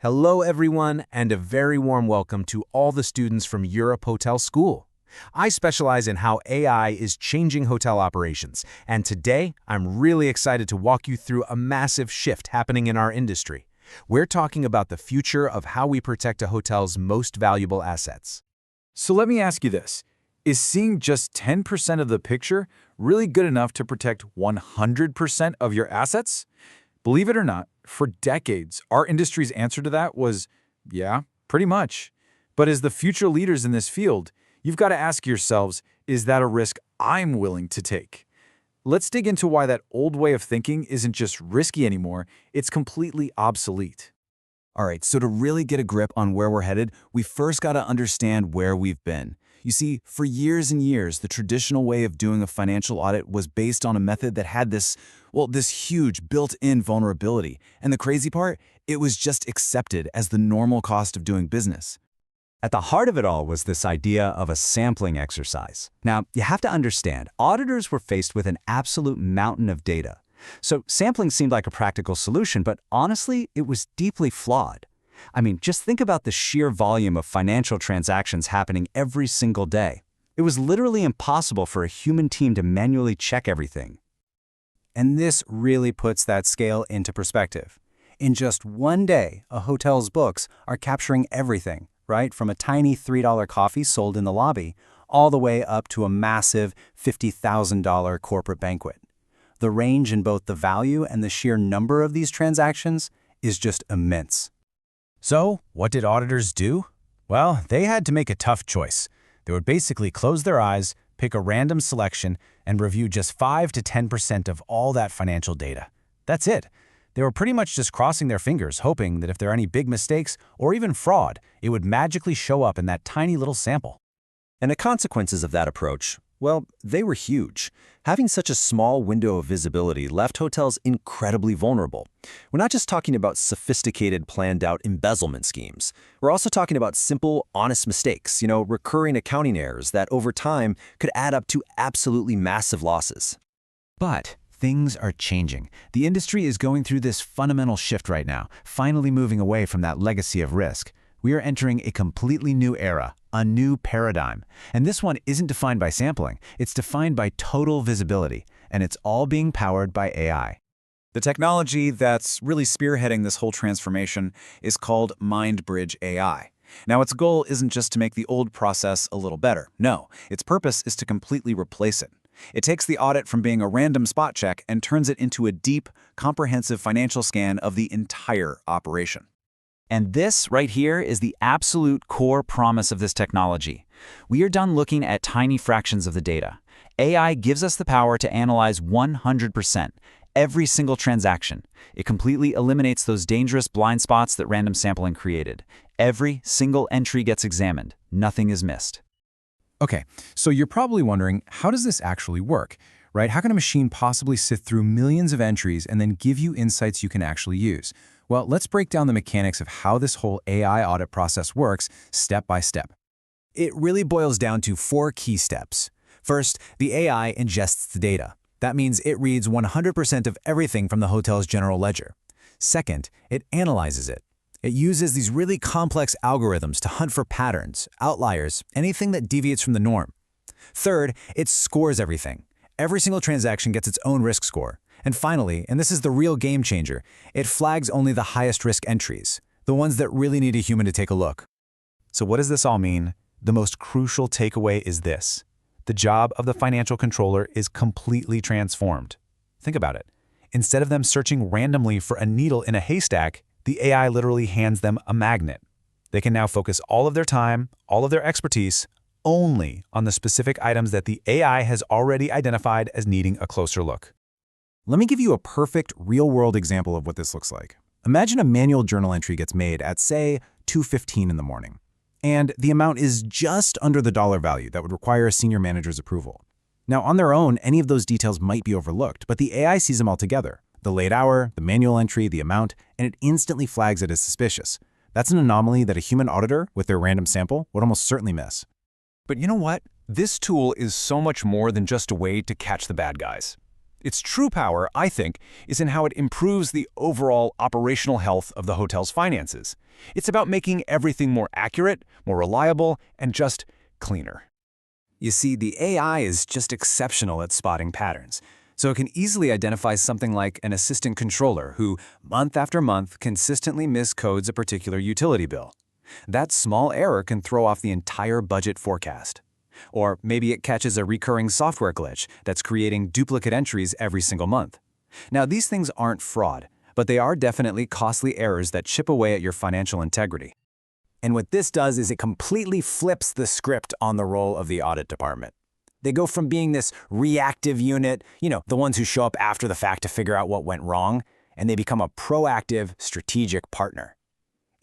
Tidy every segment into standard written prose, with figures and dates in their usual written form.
Hello, everyone, and a very warm welcome to all the students from Europe Hotel School. I specialize in how AI is changing hotel operations, and today I'm really excited to walk you through a massive shift happening in our industry. We're talking about the future of how we protect a hotel's most valuable assets. So let me ask you this. Is seeing just 10% of the picture really good enough to protect 100% of your assets? Believe it or not, for decades, our industry's answer to that was, yeah, pretty much. But as the future leaders in this field, you've got to ask yourselves, is that a risk I'm willing to take? Let's dig into why that old way of thinking isn't just risky anymore, it's completely obsolete. All right, so to really get a grip on where we're headed, we first got to understand where we've been. You see, for years and years, the traditional way of doing a financial audit was based on a method that had this huge built-in vulnerability. And the crazy part, it was just accepted as the normal cost of doing business. At the heart of it all was this idea of a sampling exercise. Now, you have to understand, auditors were faced with an absolute mountain of data. So sampling seemed like a practical solution, but honestly, it was deeply flawed. I mean, just think about the sheer volume of financial transactions happening every single day. It was literally impossible for a human team to manually check everything. And this really puts that scale into perspective. In just one day, a hotel's books are capturing everything, right? From a tiny $3 coffee sold in the lobby, all the way up to a massive $50,000 corporate banquet. The range in both the value and the sheer number of these transactions is just immense. So, what did auditors do? Well, they had to make a tough choice. They would basically close their eyes, pick a random selection, and review just 5 to 10% of all that financial data. That's it. They were pretty much just crossing their fingers, hoping that if there are any big mistakes or even fraud, it would magically show up in that tiny little sample. And the consequences of that approach, well, they were huge. Having such a small window of visibility left hotels incredibly vulnerable. We're not just talking about sophisticated, planned-out embezzlement schemes. We're also talking about simple, honest mistakes, recurring accounting errors that over time could add up to absolutely massive losses. But things are changing. The industry is going through this fundamental shift right now, finally moving away from that legacy of risk. We are entering a completely new era, a new paradigm. And this one isn't defined by sampling, it's defined by total visibility, and it's all being powered by AI. The technology that's really spearheading this whole transformation is called MindBridge AI. Now, its goal isn't just to make the old process a little better. No, its purpose is to completely replace it. It takes the audit from being a random spot check and turns it into a deep, comprehensive financial scan of the entire operation. And this right here is the absolute core promise of this technology. We are done looking at tiny fractions of the data. AI gives us the power to analyze 100%, every single transaction. It completely eliminates those dangerous blind spots that random sampling created. Every single entry gets examined. Nothing is missed. Okay, so you're probably wondering, how does this actually work, right? How can a machine possibly sift through millions of entries and then give you insights you can actually use? Well, let's break down the mechanics of how this whole AI audit process works step by step. It really boils down to 4 key steps. First, the AI ingests the data. That means it reads 100% of everything from the hotel's general ledger. Second, it analyzes it. It uses these really complex algorithms to hunt for patterns, outliers, anything that deviates from the norm. Third, it scores everything. Every single transaction gets its own risk score. And finally, and this is the real game changer, it flags only the highest risk entries, the ones that really need a human to take a look. So what does this all mean? The most crucial takeaway is this. The job of the financial controller is completely transformed. Think about it. Instead of them searching randomly for a needle in a haystack, the AI literally hands them a magnet. They can now focus all of their time, all of their expertise, only on the specific items that the AI has already identified as needing a closer look. Let me give you a perfect real-world example of what this looks like. Imagine a manual journal entry gets made at, say, 2:15 in the morning, and the amount is just under the dollar value that would require a senior manager's approval. Now, on their own, any of those details might be overlooked, but the AI sees them all together. The late hour, the manual entry, the amount, and it instantly flags it as suspicious. That's an anomaly that a human auditor, with their random sample, would almost certainly miss. But you know what? This tool is so much more than just a way to catch the bad guys. Its true power, I think, is in how it improves the overall operational health of the hotel's finances. It's about making everything more accurate, more reliable, and just cleaner. You see, the AI is just exceptional at spotting patterns, so it can easily identify something like an assistant controller who, month after month, consistently miscodes a particular utility bill. That small error can throw off the entire budget forecast. Or maybe it catches a recurring software glitch that's creating duplicate entries every single month. Now, these things aren't fraud, but they are definitely costly errors that chip away at your financial integrity. And what this does is it completely flips the script on the role of the audit department. They go from being this reactive unit, the ones who show up after the fact to figure out what went wrong, and they become a proactive, strategic partner.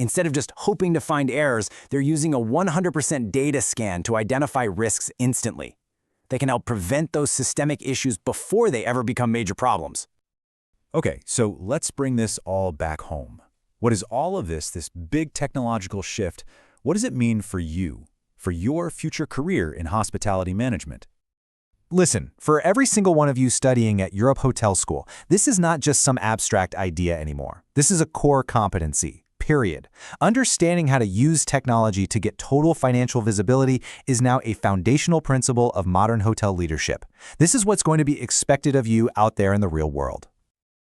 Instead of just hoping to find errors, they're using a 100% data scan to identify risks instantly. They can help prevent those systemic issues before they ever become major problems. Okay, so let's bring this all back home. What is all of this big technological shift, what does it mean for you, for your future career in hospitality management? Listen, for every single one of you studying at Europe Hotel School, this is not just some abstract idea anymore. This is a core competency. Period. Understanding how to use technology to get total financial visibility is now a foundational principle of modern hotel leadership. This is what's going to be expected of you out there in the real world.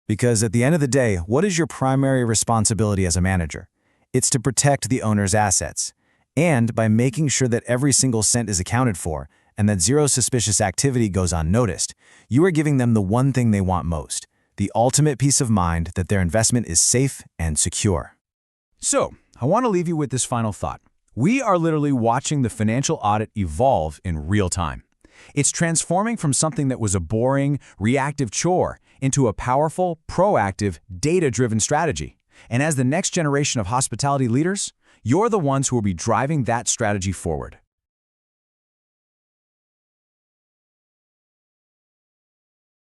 Because at the end of the day, what is your primary responsibility as a manager? It's to protect the owner's assets. And by making sure that every single cent is accounted for and that zero suspicious activity goes unnoticed, you are giving them the one thing they want most, the ultimate peace of mind that their investment is safe and secure. So, I want to leave you with this final thought. We are literally watching the financial audit evolve in real time. It's transforming from something that was a boring, reactive chore into a powerful, proactive, data-driven strategy. And as the next generation of hospitality leaders, you're the ones who will be driving that strategy forward.